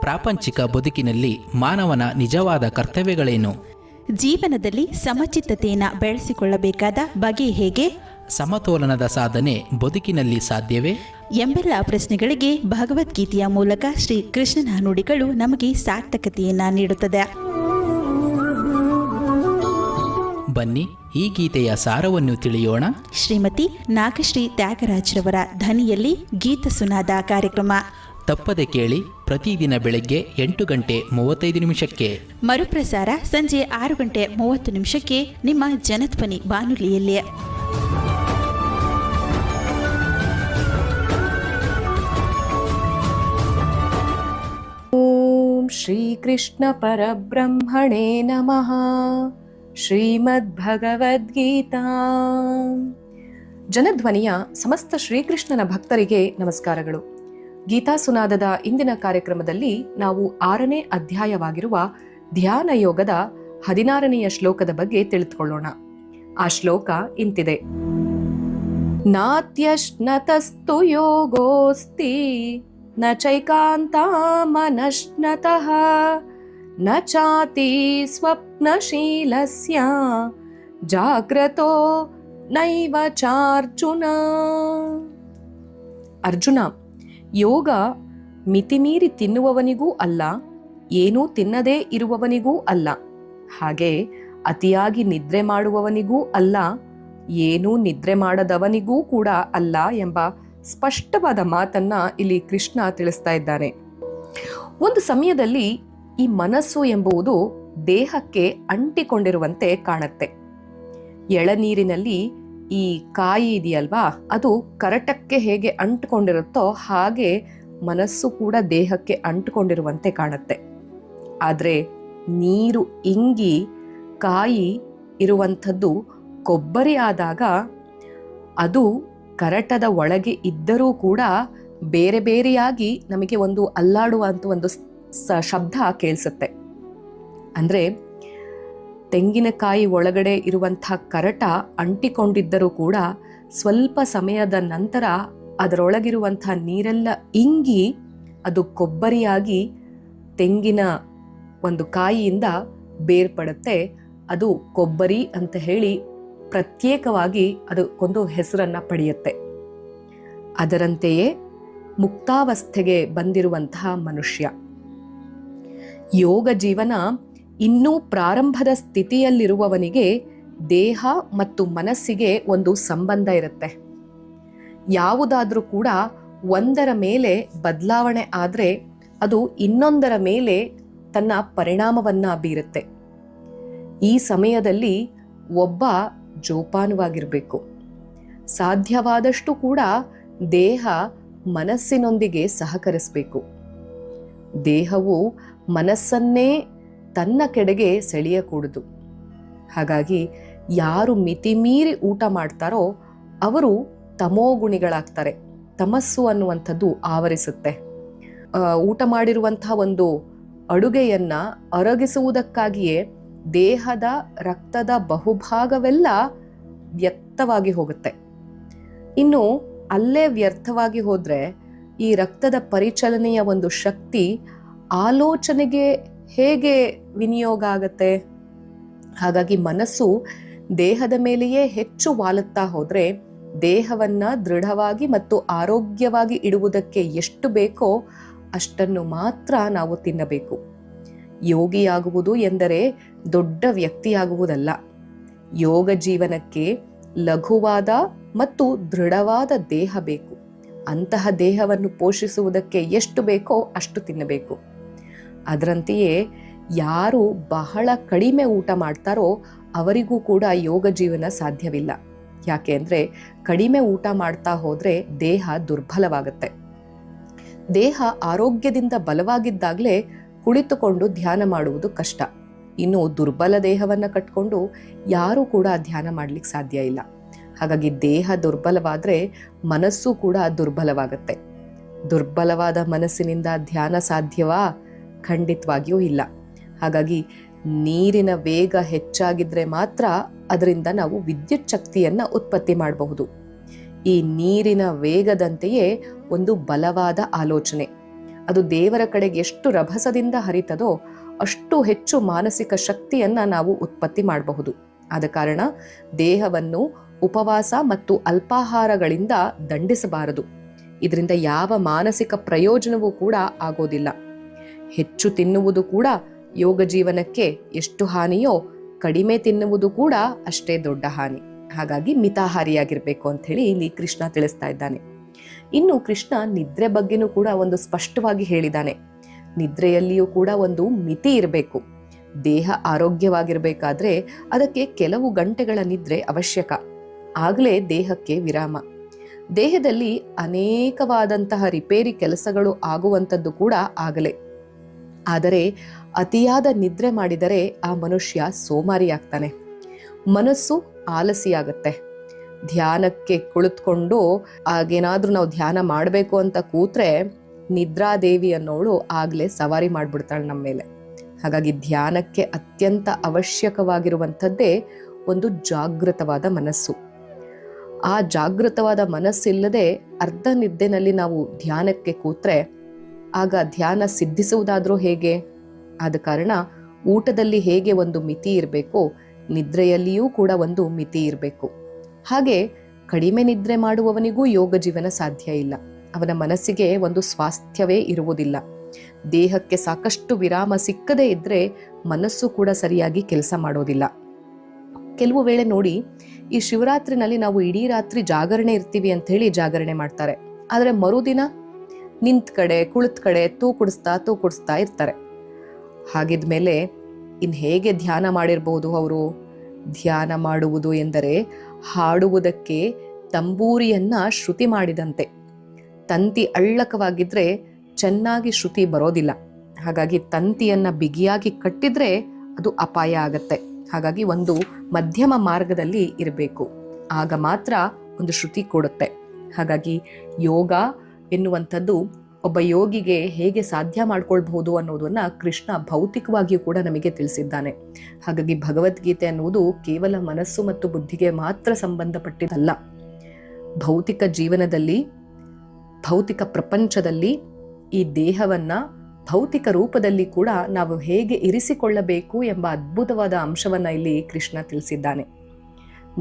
ಪ್ರಾಪಂಚಿಕ ಬದುಕಿನಲ್ಲಿ ಮಾನವನ ನಿಜವಾದ ಕರ್ತವ್ಯಗಳೇನು? ಜೀವನದಲ್ಲಿ ಸಮಚಿತ್ತತೆಯನ್ನು ಬೆಳೆಸಿಕೊಳ್ಳಬೇಕಾದ ಬಗೆ ಹೇಗೆ? ಸಮತೋಲನದ ಸಾಧನೆ ಬದುಕಿನಲ್ಲಿ ಸಾಧ್ಯವೇ? ಎಂಬೆಲ್ಲ ಪ್ರಶ್ನೆಗಳಿಗೆ ಭಗವದ್ಗೀತೆಯ ಮೂಲಕ ಶ್ರೀ ಕೃಷ್ಣನ ನುಡಿಗಳು ನಮಗೆ ಸಾರ್ಥಕತೆಯನ್ನು ನೀಡುತ್ತದೆ. ಬನ್ನಿ, ಈ ಗೀತೆಯ ಸಾರವನ್ನು ತಿಳಿಯೋಣ. ಶ್ರೀಮತಿ ನಾಗಶ್ರೀ ತ್ಯಾಗರಾಜ್ರವರ ಧ್ವನಿಯಲ್ಲಿ ಗೀತ ಸುನಾದ ಕಾರ್ಯಕ್ರಮ ತಪ್ಪದೆ ಕೇಳಿ. ಪ್ರತಿದಿನ ಬೆಳಗ್ಗೆ 8:35 ಮರುಪ್ರಸಾರ ಸಂಜೆ 6:30 ನಿಮ್ಮ ಜನಧ್ವನಿ ಬಾನುಲಿಯಲ್ಲಿ. ಓಂ ಶ್ರೀ ಕೃಷ್ಣ ಪರಬ್ರಹ್ಮಣೇ ನಮಃ. ಶ್ರೀಮದ್ಭಗವದ್ಗೀತಾ. ಜನಧ್ವನಿಯ ಸಮಸ್ತ ಶ್ರೀಕೃಷ್ಣನ ಭಕ್ತರಿಗೆ ನಮಸ್ಕಾರಗಳು. ಗೀತಾ ಸುನಾದದ ಇಂದಿನ ಕಾರ್ಯಕ್ರಮದಲ್ಲಿ ನಾವು 6ನೇ ಅಧ್ಯಾಯವಾಗಿರುವ ಧ್ಯಾನ ಯೋಗದ 16ನೆಯ ಶ್ಲೋಕದ ಬಗ್ಗೆ ತಿಳಿದುಕೊಳ್ಳೋಣ. ಆ ಶ್ಲೋಕ ಇಂತಿದೆ: ನಾತ್ಯಶ್ನತಸ್ತು ಯೋಗೋಸ್ತಿ ನ ಚೈಕಾಂತ ಮನಶ್ನತಃ ನ ಚಾತಿ ಸ್ವಪ್ನಶೀಲಸ್ಯ ಜಾಗ್ರತೋ ನೈವ ಚಾರ್ಜುನ. ಅರ್ಜುನ, ಯೋಗ ಮಿತಿಮೀರಿ ತಿನ್ನುವವನಿಗೂ ಅಲ್ಲ, ಏನೂ ತಿನ್ನದೇ ಇರುವವನಿಗೂ ಅಲ್ಲ, ಹಾಗೆ ಅತಿಯಾಗಿ ನಿದ್ರೆ ಮಾಡುವವನಿಗೂ ಅಲ್ಲ, ಏನೂ ನಿದ್ರೆ ಮಾಡದವನಿಗೂ ಕೂಡ ಅಲ್ಲ ಎಂಬ ಸ್ಪಷ್ಟವಾದ ಮಾತನ್ನ ಇಲ್ಲಿ ಕೃಷ್ಣ ತಿಳಿಸ್ತಾ ಇದ್ದಾನೆ. ಒಂದು ಸಮಯದಲ್ಲಿ ಈ ಮನಸ್ಸು ಎಂಬುದು ದೇಹಕ್ಕೆ ಅಂಟಿಕೊಂಡಿರುವಂತೆ ಕಾಣುತ್ತೆ. ಎಳನೀರಿನಲ್ಲಿ ಈ ಕಾಯಿ ಇದೆಯಲ್ವಾ, ಅದು ಕರಟಕ್ಕೆ ಹೇಗೆ ಅಂಟಿಕೊಂಡಿರುತ್ತೋ ಹಾಗೆ ಮನಸ್ಸು ಕೂಡ ದೇಹಕ್ಕೆ ಅಂಟಿಕೊಂಡಿರುವಂತೆ ಕಾಣುತ್ತೆ. ಆದರೆ ನೀರು ಇಂಗಿ ಕಾಯಿ ಇರುವಂಥದ್ದು ಕೊಬ್ಬರಿ ಆದಾಗ ಅದು ಕರಟದ ಒಳಗೆ ಇದ್ದರೂ ಕೂಡ ಬೇರೆ ಬೇರೆಯಾಗಿ ನಮಗೆ ಒಂದು ಅಲ್ಲಾಡುವಂಥ ಒಂದು ಶಬ್ದ ಕೇಳಿಸುತ್ತೆ. ಅಂದರೆ ತೆಂಗಿನಕಾಯಿ ಒಳಗಡೆ ಇರುವಂಥ ಕರಟ ಅಂಟಿಕೊಂಡಿದ್ದರೂ ಕೂಡ ಸ್ವಲ್ಪ ಸಮಯದ ನಂತರ ಅದರೊಳಗಿರುವಂಥ ನೀರೆಲ್ಲ ಇಂಗಿ ಅದು ಕೊಬ್ಬರಿಯಾಗಿ ತೆಂಗಿನ ಒಂದು ಕಾಯಿಯಿಂದ ಬೇರ್ಪಡುತ್ತೆ. ಅದು ಕೊಬ್ಬರಿ ಅಂತ ಹೇಳಿ ಪ್ರತ್ಯೇಕವಾಗಿ ಅದಕ್ಕೊಂದು ಹೆಸರನ್ನ ಪಡೆಯುತ್ತೆ. ಅದರಂತೆಯೇ ಮುಕ್ತಾವಸ್ಥೆಗೆ ಬಂದಿರುವಂತಹ ಮನುಷ್ಯ, ಯೋಗ ಜೀವನ ಇನ್ನೂ ಪ್ರಾರಂಭದ ಸ್ಥಿತಿಯಲ್ಲಿರುವವನಿಗೆ ದೇಹ ಮತ್ತು ಮನಸ್ಸಿಗೆ ಒಂದು ಸಂಬಂಧ ಇರುತ್ತೆ. ಯಾವುದಾದ್ರೂ ಕೂಡ ಒಂದರ ಮೇಲೆ ಬದಲಾವಣೆ ಆದರೆ ಅದು ಇನ್ನೊಂದರ ಮೇಲೆ ತನ್ನ ಪರಿಣಾಮವನ್ನ ಬೀರುತ್ತೆ. ಈ ಸಮಯದಲ್ಲಿ ಒಬ್ಬ ಜೋಪಾನವಾಗಿರಬೇಕು. ಸಾಧ್ಯವಾದಷ್ಟು ಕೂಡ ದೇಹ ಮನಸ್ಸಿನೊಂದಿಗೆ ಸಹಕರಿಸಬೇಕು. ದೇಹವು ಮನಸ್ಸನ್ನೇ ತನ್ನ ಕೆಡೆಗೆ ಸೆಳೆಯಕೂಡದು. ಹಾಗಾಗಿ ಯಾರು ಮಿತಿಮೀರಿ ಊಟ ಮಾಡ್ತಾರೋ ಅವರು ತಮೋಗುಣಿಗಳಾಗ್ತಾರೆ. ತಮಸ್ಸು ಅನ್ನುವಂಥದ್ದು ಆವರಿಸುತ್ತೆ. ಊಟ ಮಾಡಿರುವಂತಹ ಒಂದು ಅಡುಗೆಯನ್ನ ಅರಗಿಸುವುದಕ್ಕಾಗಿಯೇ ದೇಹದ ರಕ್ತದ ಬಹುಭಾಗವೆಲ್ಲ ವ್ಯರ್ಥವಾಗಿ ಹೋಗುತ್ತೆ. ಇನ್ನು ಅಲ್ಲೇ ವ್ಯರ್ಥವಾಗಿ ಹೋದ್ರೆ ಈ ರಕ್ತದ ಪರಿಚಲನೆಯ ಒಂದು ಶಕ್ತಿ ಆಲೋಚನೆಗೆ ಹೇಗೆ ವಿನಿಯೋಗ ಆಗತ್ತೆ? ಹಾಗಾಗಿ ಮನಸ್ಸು ದೇಹದ ಮೇಲೆಯೇ ಹೆಚ್ಚು ವಾಲುತ್ತಾ ಹೋದ್ರೆ ದೇಹವನ್ನ ದೃಢವಾಗಿ ಮತ್ತು ಆರೋಗ್ಯವಾಗಿ ಇಡುವುದಕ್ಕೆ ಎಷ್ಟು ಬೇಕೋ ಅಷ್ಟನ್ನು ಮಾತ್ರ ನಾವು ತಿನ್ನಬೇಕು. ಯೋಗಿಯಾಗುವುದು ಎಂದರೆ ದೊಡ್ಡ ವ್ಯಕ್ತಿಯಾಗುವುದಲ್ಲ. ಯೋಗ ಜೀವನಕ್ಕೆ ಲಘುವಾದ ಮತ್ತು ದೃಢವಾದ ದೇಹ ಬೇಕು. ಅಂತಹ ದೇಹವನ್ನು ಪೋಷಿಸುವುದಕ್ಕೆ ಎಷ್ಟು ಬೇಕೋ ಅಷ್ಟು ತಿನ್ನಬೇಕು. ಅದರಂತೆಯೇ ಯಾರು ಬಹಳ ಕಡಿಮೆ ಊಟ ಮಾಡ್ತಾರೋ ಅವರಿಗೂ ಕೂಡ ಯೋಗ ಜೀವನ ಸಾಧ್ಯವಿಲ್ಲ. ಯಾಕೆ ಅಂದರೆ ಕಡಿಮೆ ಊಟ ಮಾಡ್ತಾ ಹೋದ್ರೆ ದೇಹ ದುರ್ಬಲವಾಗುತ್ತೆ. ದೇಹ ಆರೋಗ್ಯದಿಂದ ಬಲವಾಗಿದ್ದಾಗಲೇ ಕುಳಿತುಕೊಂಡು ಧ್ಯಾನ ಮಾಡುವುದು ಕಷ್ಟ. ಇನ್ನು ದುರ್ಬಲ ದೇಹವನ್ನು ಕಟ್ಕೊಂಡು ಯಾರೂ ಕೂಡ ಧ್ಯಾನ ಮಾಡ್ಲಿಕ್ಕೆ ಸಾಧ್ಯ ಇಲ್ಲ. ಹಾಗಾಗಿ ದೇಹ ದುರ್ಬಲವಾದರೆ ಮನಸ್ಸು ಕೂಡ ದುರ್ಬಲವಾಗುತ್ತೆ. ದುರ್ಬಲವಾದ ಮನಸ್ಸಿನಿಂದ ಧ್ಯಾನ ಸಾಧ್ಯವಾ? ಖಂಡಿತವಾಗಿಯೂ ಇಲ್ಲ. ಹಾಗಾಗಿ ನೀರಿನ ವೇಗ ಹೆಚ್ಚಾಗಿದ್ರೆ ಮಾತ್ರ ಅದರಿಂದ ನಾವು ವಿದ್ಯುತ್ ಶಕ್ತಿಯನ್ನ ಉತ್ಪತ್ತಿ ಮಾಡಬಹುದು. ಈ ನೀರಿನ ವೇಗದಂತೆಯೇ ಒಂದು ಬಲವಾದ ಆಲೋಚನೆ. ಅದು ದೇವರ ಕಡೆಗೆ ಎಷ್ಟು ರಭಸದಿಂದ ಹರಿತದೋ ಅಷ್ಟು ಹೆಚ್ಚು ಮಾನಸಿಕ ಶಕ್ತಿಯನ್ನ ನಾವು ಉತ್ಪತ್ತಿ ಮಾಡಬಹುದು. ಆದ ಕಾರಣ ದೇಹವನ್ನು ಉಪವಾಸ ಮತ್ತು ಅಲ್ಪಾಹಾರಗಳಿಂದ ದಂಡಿಸಬಾರದು. ಇದರಿಂದ ಯಾವ ಮಾನಸಿಕ ಪ್ರಯೋಜನವೂ ಕೂಡ ಆಗೋದಿಲ್ಲ. ಹೆಚ್ಚು ತಿನ್ನುವುದು ಕೂಡ ಯೋಗ ಜೀವನಕ್ಕೆ ಎಷ್ಟು ಹಾನಿಯೋ ಕಡಿಮೆ ತಿನ್ನುವುದು ಕೂಡ ಅಷ್ಟೇ ದೊಡ್ಡ ಹಾನಿ. ಹಾಗಾಗಿ ಮಿತಾಹಾರಿಯಾಗಿರ್ಬೇಕು ಅಂತ ಹೇಳಿ ಇಲ್ಲಿ ಕೃಷ್ಣ ತಿಳಿಸ್ತಾ ಇದ್ದಾನೆ. ಇನ್ನು ಕೃಷ್ಣ ನಿದ್ರೆ ಬಗ್ಗೆನೂ ಕೂಡ ಒಂದು ಸ್ಪಷ್ಟವಾಗಿ ಹೇಳಿದ್ದಾನೆ. ನಿದ್ರೆಯಲ್ಲಿಯೂ ಕೂಡ ಒಂದು ಮಿತಿ ಇರಬೇಕು. ದೇಹ ಆರೋಗ್ಯವಾಗಿರ್ಬೇಕಾದ್ರೆ ಅದಕ್ಕೆ ಕೆಲವು ಗಂಟೆಗಳ ನಿದ್ರೆ ಅವಶ್ಯಕ. ಆಗಲೇ ದೇಹಕ್ಕೆ ವಿರಾಮ. ದೇಹದಲ್ಲಿ ಅನೇಕವಾದಂತಹ ರಿಪೇರಿ ಕೆಲಸಗಳು ಆಗುವಂಥದ್ದು ಕೂಡ ಆಗಲೇ. ಆದರೆ ಅತಿಯಾದ ನಿದ್ರೆ ಮಾಡಿದರೆ ಆ ಮನುಷ್ಯ ಸೋಮಾರಿಯಾಗ್ತಾನೆ, ಮನಸ್ಸು ಆಲಸಿಯಾಗತ್ತೆ. ಧ್ಯಾನಕ್ಕೆ ಕುಳಿತುಕೊಂಡು ಆಗೇನಾದ್ರೂ ನಾವು ಧ್ಯಾನ ಮಾಡಬೇಕು ಅಂತ ಕೂತ್ರೆ ನಿದ್ರಾದೇವಿ ಅನ್ನೋಳು ಆಗ್ಲೇ ಸವಾರಿ ಮಾಡ್ಬಿಡ್ತಾಳೆ ನಮ್ಮ ಮೇಲೆ. ಹಾಗಾಗಿ ಧ್ಯಾನಕ್ಕೆ ಅತ್ಯಂತ ಅವಶ್ಯಕವಾಗಿರುವಂಥದ್ದೇ ಒಂದು ಜಾಗೃತವಾದ ಮನಸ್ಸು. ಆ ಜಾಗೃತವಾದ ಮನಸ್ಸಿಲ್ಲದೆ ಅರ್ಧ ನಿದ್ದೆನಲ್ಲಿ ನಾವು ಧ್ಯಾನಕ್ಕೆ ಕೂತ್ರೆ ಆಗ ಧ್ಯಾನ ಸಿದ್ಧಿಸುವುದಾದ್ರೂ ಹೇಗೆ? ಆದ ಕಾರಣ ಊಟದಲ್ಲಿ ಹೇಗೆ ಒಂದು ಮಿತಿ ಇರಬೇಕು, ನಿದ್ರೆಯಲ್ಲಿಯೂ ಕೂಡ ಒಂದು ಮಿತಿ ಇರಬೇಕು. ಹಾಗೆ ಕಡಿಮೆ ನಿದ್ರೆ ಮಾಡುವವನಿಗೂ ಯೋಗ ಜೀವನ ಸಾಧ್ಯ ಇಲ್ಲ. ಅವನ ಮನಸ್ಸಿಗೆ ಒಂದು ಸ್ವಾಸ್ಥ್ಯವೇ ಇರುವುದಿಲ್ಲ. ದೇಹಕ್ಕೆ ಸಾಕಷ್ಟು ವಿರಾಮ ಸಿಕ್ಕದೇ ಇದ್ರೆ ಮನಸ್ಸು ಕೂಡ ಸರಿಯಾಗಿ ಕೆಲಸ ಮಾಡೋದಿಲ್ಲ. ಕೆಲವು ವೇಳೆ ನೋಡಿ, ಈ ಶಿವರಾತ್ರಿನಲ್ಲಿ ನಾವು ಇಡೀ ರಾತ್ರಿ ಜಾಗರಣೆ ಇರ್ತೀವಿ ಅಂತ ಹೇಳಿ ಜಾಗರಣೆ ಮಾಡ್ತಾರೆ. ಆದರೆ ಮರುದಿನ ನಿಂತ ಕಡೆ ಕುಳಿತ ಕಡೆ ತೂ ಕುಡಿಸ್ತಾ ಇರ್ತಾರೆ. ಹಾಗಿದ್ಮೇಲೆ ಇನ್ ಹೇಗೆ ಧ್ಯಾನ ಮಾಡಿರ್ಬೋದು ಅವರು? ಧ್ಯಾನ ಮಾಡುವುದು ಎಂದರೆ ಹಾಡುವುದಕ್ಕೆ ತಂಬೂರಿಯನ್ನ ಶ್ರುತಿ ಮಾಡಿದಂತೆ. ತಂತಿ ಅಳ್ಳಕವಾಗಿದ್ರೆ ಚೆನ್ನಾಗಿ ಶ್ರುತಿ ಬರೋದಿಲ್ಲ. ಹಾಗಾಗಿ ತಂತಿಯನ್ನ ಬಿಗಿಯಾಗಿ ಕಟ್ಟಿದ್ರೆ ಅದು ಅಪಾಯ ಆಗತ್ತೆ. ಹಾಗಾಗಿ ಒಂದು ಮಧ್ಯಮ ಮಾರ್ಗದಲ್ಲಿ ಇರಬೇಕು, ಆಗ ಮಾತ್ರ ಒಂದು ಶ್ರುತಿ ಕೊಡುತ್ತೆ. ಹಾಗಾಗಿ ಯೋಗ ಎನ್ನುವಂಥದ್ದು ಒಬ್ಬ ಯೋಗಿಗೆ ಹೇಗೆ ಸಾಧ್ಯ ಮಾಡ್ಕೊಳ್ಬಹುದು ಅನ್ನೋದನ್ನ ಕೃಷ್ಣ ಭೌತಿಕವಾಗಿಯೂ ಕೂಡ ನಮಗೆ ತಿಳಿಸಿದ್ದಾನೆ. ಹಾಗಾಗಿ ಭಗವದ್ಗೀತೆ ಅನ್ನುವುದು ಕೇವಲ ಮನಸ್ಸು ಮತ್ತು ಬುದ್ಧಿಗೆ ಮಾತ್ರ ಸಂಬಂಧಪಟ್ಟಿದ್ದಲ್ಲ. ಭೌತಿಕ ಜೀವನದಲ್ಲಿ, ಭೌತಿಕ ಪ್ರಪಂಚದಲ್ಲಿ ಈ ದೇಹವನ್ನ ಭೌತಿಕ ರೂಪದಲ್ಲಿ ಕೂಡ ನಾವು ಹೇಗೆ ಇರಿಸಿಕೊಳ್ಳಬೇಕು ಎಂಬ ಅದ್ಭುತವಾದ ಅಂಶವನ್ನ ಇಲ್ಲಿ ಕೃಷ್ಣ ತಿಳಿಸಿದ್ದಾನೆ.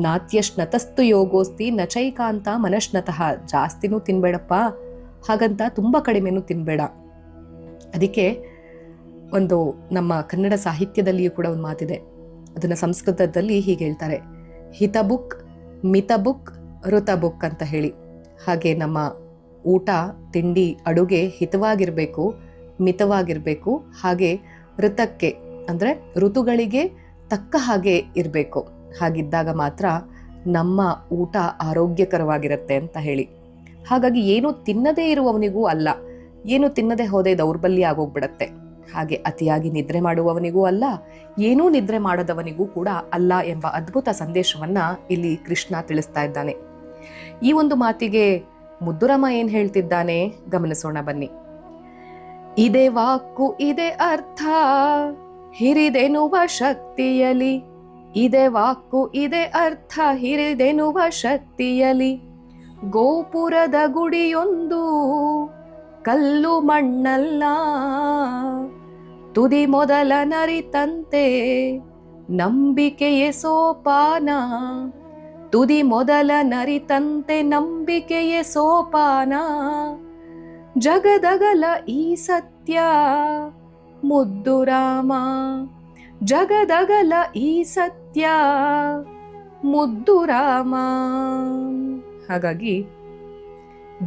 ನಾತ್ಯಶ್ನತಸ್ತು ಯೋಗೋಸ್ತಿ ನಚೈಕಾಂತ ಮನಶ್ನತಃ. ಜಾಸ್ತಿನೂ ತಿನ್ಬೇಡಪ್ಪ, ಹಾಗಂತ ತುಂಬ ಕಡಿಮೆನೂ ತಿನ್ಬೇಡ. ಅದಕ್ಕೆ ಒಂದು ನಮ್ಮ ಕನ್ನಡ ಸಾಹಿತ್ಯದಲ್ಲಿಯೂ ಕೂಡ ಒಂದು ಮಾತಿದೆ. ಅದನ್ನು ಸಂಸ್ಕೃತದಲ್ಲಿ ಹೀಗೆ ಹೇಳ್ತಾರೆ, ಹಿತಬುಕ್ ಮಿತಬುಕ್ ಋತಬುಕ್ ಅಂತ ಹೇಳಿ. ಹಾಗೆ ನಮ್ಮ ಊಟ ತಿಂಡಿ ಅಡುಗೆ ಹಿತವಾಗಿರಬೇಕು, ಮಿತವಾಗಿರಬೇಕು. ಹಾಗೆ ಋತಕ್ಕೆ ಅಂದರೆ ಋತುಗಳಿಗೆ ತಕ್ಕ ಹಾಗೆ ಇರಬೇಕು. ಹಾಗಿದ್ದಾಗ ಮಾತ್ರ ನಮ್ಮ ಊಟ ಆರೋಗ್ಯಕರವಾಗಿರುತ್ತೆ ಅಂತ ಹೇಳಿ. ಹಾಗಾಗಿ ಏನು ತಿನ್ನದೇ ಇರುವವನಿಗೂ ಅಲ್ಲ, ಏನು ತಿನ್ನದೆ ಹೋದೆ ದೌರ್ಬಲ್ಯ ಆಗೋಗ್ಬಿಡತ್ತೆ. ಹಾಗೆ ಅತಿಯಾಗಿ ನಿದ್ರೆ ಮಾಡುವವನಿಗೂ ಅಲ್ಲ, ಏನೂ ನಿದ್ರೆ ಮಾಡದವನಿಗೂ ಕೂಡ ಅಲ್ಲ ಎಂಬ ಅದ್ಭುತ ಸಂದೇಶವನ್ನ ಇಲ್ಲಿ ಕೃಷ್ಣ ತಿಳಿಸ್ತಾ ಇದ್ದಾನೆ. ಈ ಒಂದು ಮಾತಿಗೆ ಮುದ್ದುರಾಮ ಏನ್ ಹೇಳ್ತಿದ್ದಾನೆ ಗಮನಿಸೋಣ ಬನ್ನಿ. ಇದೇ ವಾಕು ಇದೇ ಅರ್ಥ ಹಿರಿದೆನುವ ಶಕ್ತಿಯಲಿ, ಇದೇ ವಾಕು ಇದೇ ಅರ್ಥ ಹಿರಿದೆನುವ ಶಕ್ತಿಯಲಿ, ಗೋಪುರದ ಗುಡಿಯೊಂದು ಕಲ್ಲು ಮಣ್ಣಲ್ಲ, ತುದಿ ಮೊದಲ ನರಿತಂತೆ ನಂಬಿಕೆಯ ಸೋಪಾನ, ತುದಿ ಮೊದಲ ನರಿತಂತೆ ನಂಬಿಕೆಯ ಸೋಪಾನ, ಜಗದಗಲ ಈ ಸತ್ಯ ಮುದ್ದು ರಾಮ, ಜಗದಗಲ ಈ ಸತ್ಯ ಮುದ್ದು ರಾಮ. ಹಾಗಾಗಿ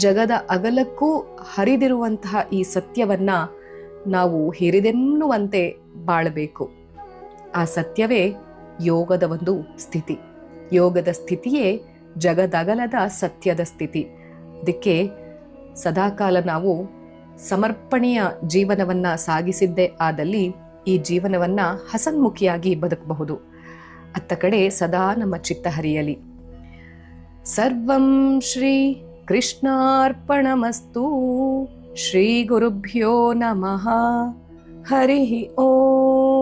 ಜಗದ ಅಗಲಕ್ಕೂ ಹರಿದಿರುವಂತಹ ಈ ಸತ್ಯವನ್ನ ನಾವು ಹಿರಿದೆನ್ನುವಂತೆ ಬಾಳಬೇಕು. ಆ ಸತ್ಯವೇ ಯೋಗದ ಒಂದು ಸ್ಥಿತಿ. ಯೋಗದ ಸ್ಥಿತಿಯೇ ಜಗದಗಲದ ಸತ್ಯದ ಸ್ಥಿತಿ. ಅದಕ್ಕೆ ಸದಾಕಾಲ ನಾವು ಸಮರ್ಪಣೆಯ ಜೀವನವನ್ನ ಸಾಗಿಸಿದ್ದೇ ಆದಲ್ಲಿ ಈ ಜೀವನವನ್ನ ಹಸನ್ಮುಖಿಯಾಗಿ ಬದುಕಬಹುದು. ಅತ್ತ ಕಡೆ ಸದಾ ನಮ್ಮ ಚಿತ್ತ ಹರಿಯಲಿ. ಸರ್ವಂ ಶ್ರೀ ಕೃಷ್ಣಾರ್ಪಣಮಸ್ತು. ಶ್ರೀ ಗುರುಭ್ಯೋ ನಮಃ. ಹರಿ ಓಂ.